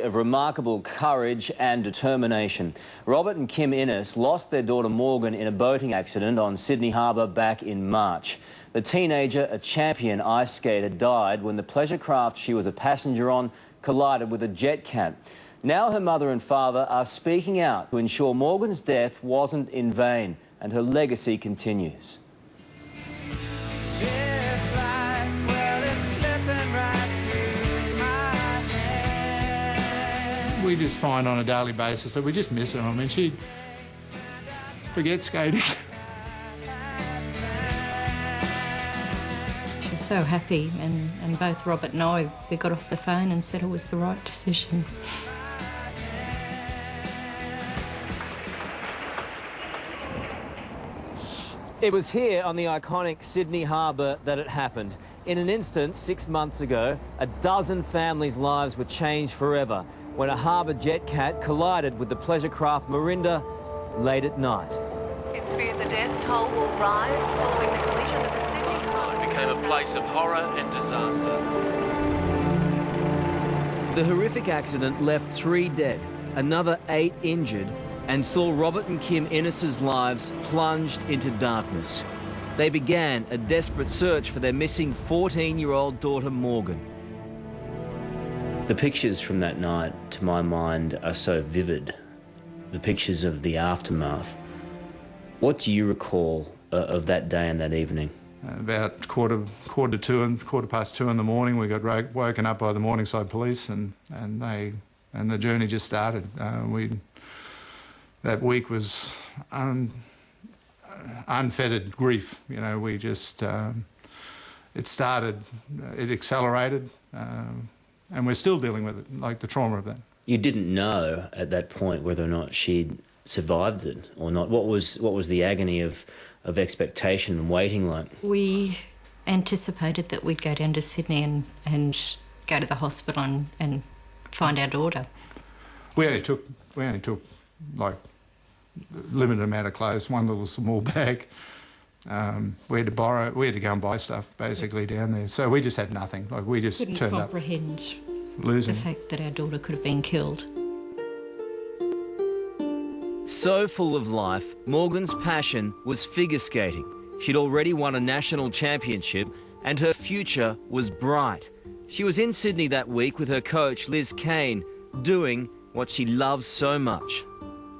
Of remarkable courage and determination. Robert and Kim Innes lost their daughter Morgan in a boating accident on Sydney Harbour back in March. The teenager, a champion ice skater, died when the pleasure craft she was a passenger on collided with a jet cat. Now her mother and father are speaking out to ensure Morgan's death wasn't in vain, and her legacy continues. We just find on a daily basis that we just miss her. I mean, she forgets skating. We're so happy, and both Robert and I, we got off the phone and said it was the right decision. It was here on the iconic Sydney Harbour that it happened. In an instant, 6 months ago, a dozen families' lives were changed forever when a harbour jet cat collided with the pleasure craft Marinda late at night. It's feared the death toll will rise following the collision of the Sydney Harbour. It became a place of horror and disaster. The horrific accident left 3 dead, another 8 injured, and saw Robert and Kim Innes' lives plunged into darkness. They began a desperate search for their missing 14-year-old daughter Morgan. The pictures from that night, to my mind, are so vivid. The pictures of the aftermath. What do you recall of that day and that evening? About quarter past 2 in the morning, we got woken up by the Morningside police, and the journey just started. That week was unfettered grief. You know, we just it started, it accelerated. And we're still dealing with it, like the trauma of that. You didn't know at that point whether or not she'd survived it or not. What was the agony of expectation and waiting like? We anticipated that we'd go down to Sydney and go to the hospital and find our daughter. We only took like a limited amount of clothes, one little small bag. We had to go and buy stuff basically down there. So we just had nothing. Like we just couldn't turned comprehend up losing the fact that our daughter could have been killed. So full of life, Morgan's passion was figure skating. She'd already won a national championship and her future was bright. She was in Sydney that week with her coach Liz Kane, doing what she loves so much.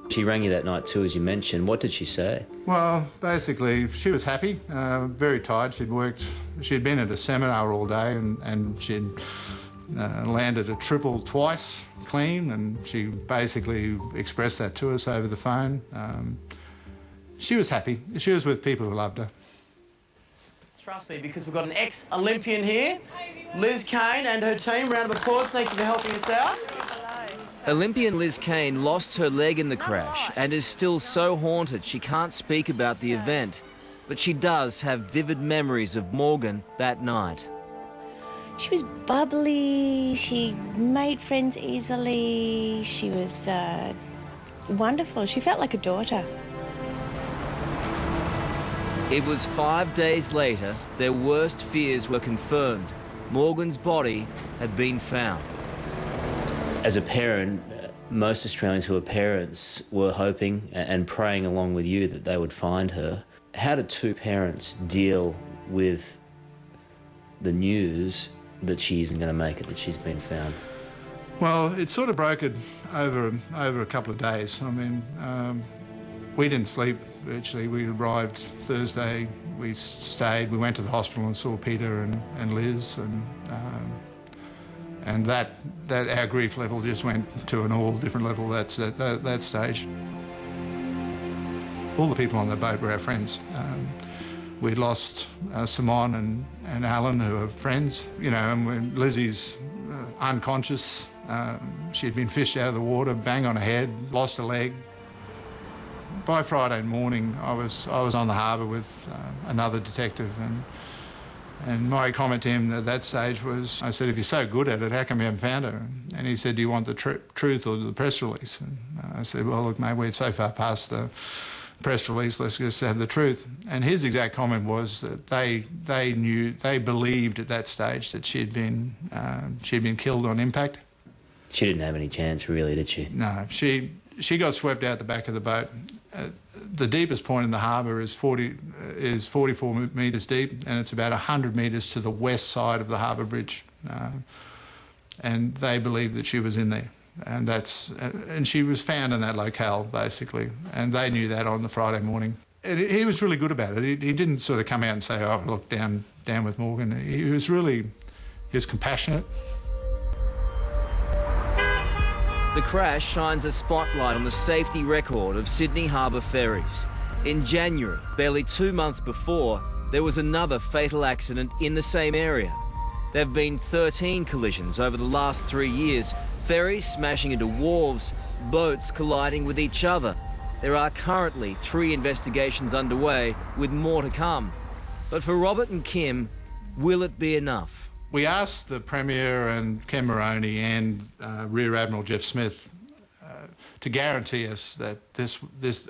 She rang you that night too, as you mentioned. What did she say? Well, basically, she was happy, very tired. She'd been at a seminar all day and she'd landed a triple twice clean, and she basically expressed that to us over the phone. She was happy. She was with people who loved her. Trust me, because we've got an ex-Olympian here, Liz Kane and her team. Round of applause. Thank you for helping us out. Olympian Liz Kane lost her leg in the crash and is still so haunted she can't speak about the event. But she does have vivid memories of Morgan that night. She was bubbly, she made friends easily, she was wonderful. She felt like a daughter. It was 5 days later, their worst fears were confirmed. Morgan's body had been found. As a parent, most Australians who are parents were hoping and praying along with you that they would find her. How did two parents deal with the news that she isn't going to make it, that she's been found? Well, it sort of brokered over a couple of days. I mean, we didn't sleep virtually. We arrived Thursday, we stayed, we went to the hospital and saw Peter and Liz, and that our grief level just went to an all different level that stage. All the people on the boat were our friends. We'd lost Simon and Alan, who are friends, you know, and when Lizzie's unconscious. She'd been fished out of the water, bang on her head, lost a leg. By Friday morning, I was on the harbour with another detective, and my comment to him at that stage was, I said, if you're so good at it, how come you haven't found her? And he said, do you want the truth or the press release? And I said, well, look, mate, we're so far past the press release, let's just have the truth. And his exact comment was that they believed at that stage that she'd been killed on impact. She didn't have any chance, really, did she? No, she got swept out the back of the boat. The deepest point in the harbour is 44 metres deep, and it's about 100 metres to the west side of the harbour bridge. And they believe that she was in there. And she was found in that locale, basically, and they knew that on the Friday morning. And he was really good about it. He didn't sort of come out and say, oh, look, down with Morgan. He was compassionate. The crash shines a spotlight on the safety record of Sydney Harbour ferries. In January, barely 2 months before, there was another fatal accident in the same area. There have been 13 collisions over the last 3 years, ferries smashing into wharves, boats colliding with each other. There are currently 3 investigations underway, with more to come. But for Robert and Kim, will it be enough? We asked the Premier and Ken Moroney and Rear Admiral Jeff Smith to guarantee us that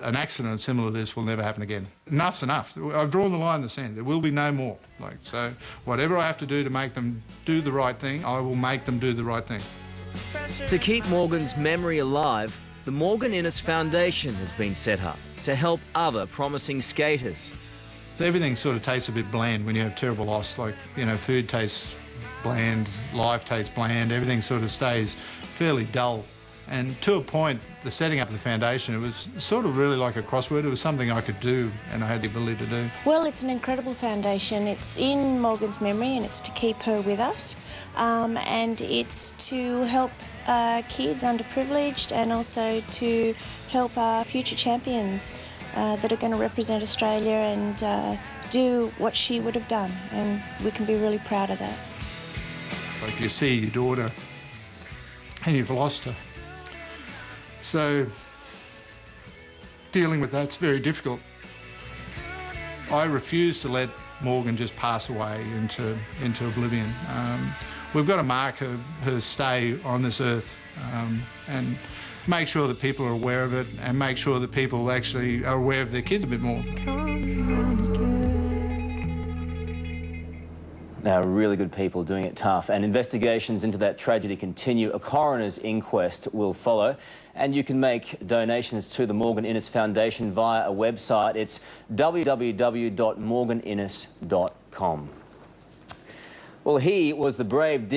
an accident similar to this will never happen again. Enough's enough. I've drawn the line in the sand. There will be no more. So whatever I have to do to make them do the right thing, I will make them do the right thing. To keep Morgan's memory alive, the Morgan Innes Foundation has been set up to help other promising skaters. Everything sort of tastes a bit bland when you have terrible loss. Food tastes bland, life tastes bland, everything sort of stays fairly dull. And to a point, the setting up of the foundation, it was sort of really like a crossword. It was something I could do and I had the ability to do. Well, it's an incredible foundation. It's in Morgan's memory and it's to keep her with us. And it's to help kids underprivileged and also to help our future champions that are going to represent Australia and do what she would have done. And we can be really proud of that. Like you see your daughter and you've lost her. So dealing with that's very difficult. I refuse to let Morgan just pass away into oblivion. We've got to mark her stay on this earth and make sure that people are aware of it and make sure that people actually are aware of their kids a bit more. Now, really good people doing it tough, and investigations into that tragedy continue. A coroner's inquest will follow, and you can make donations to the Morgan Innes Foundation via a website. It's www.morganinnes.com. Well, he was the brave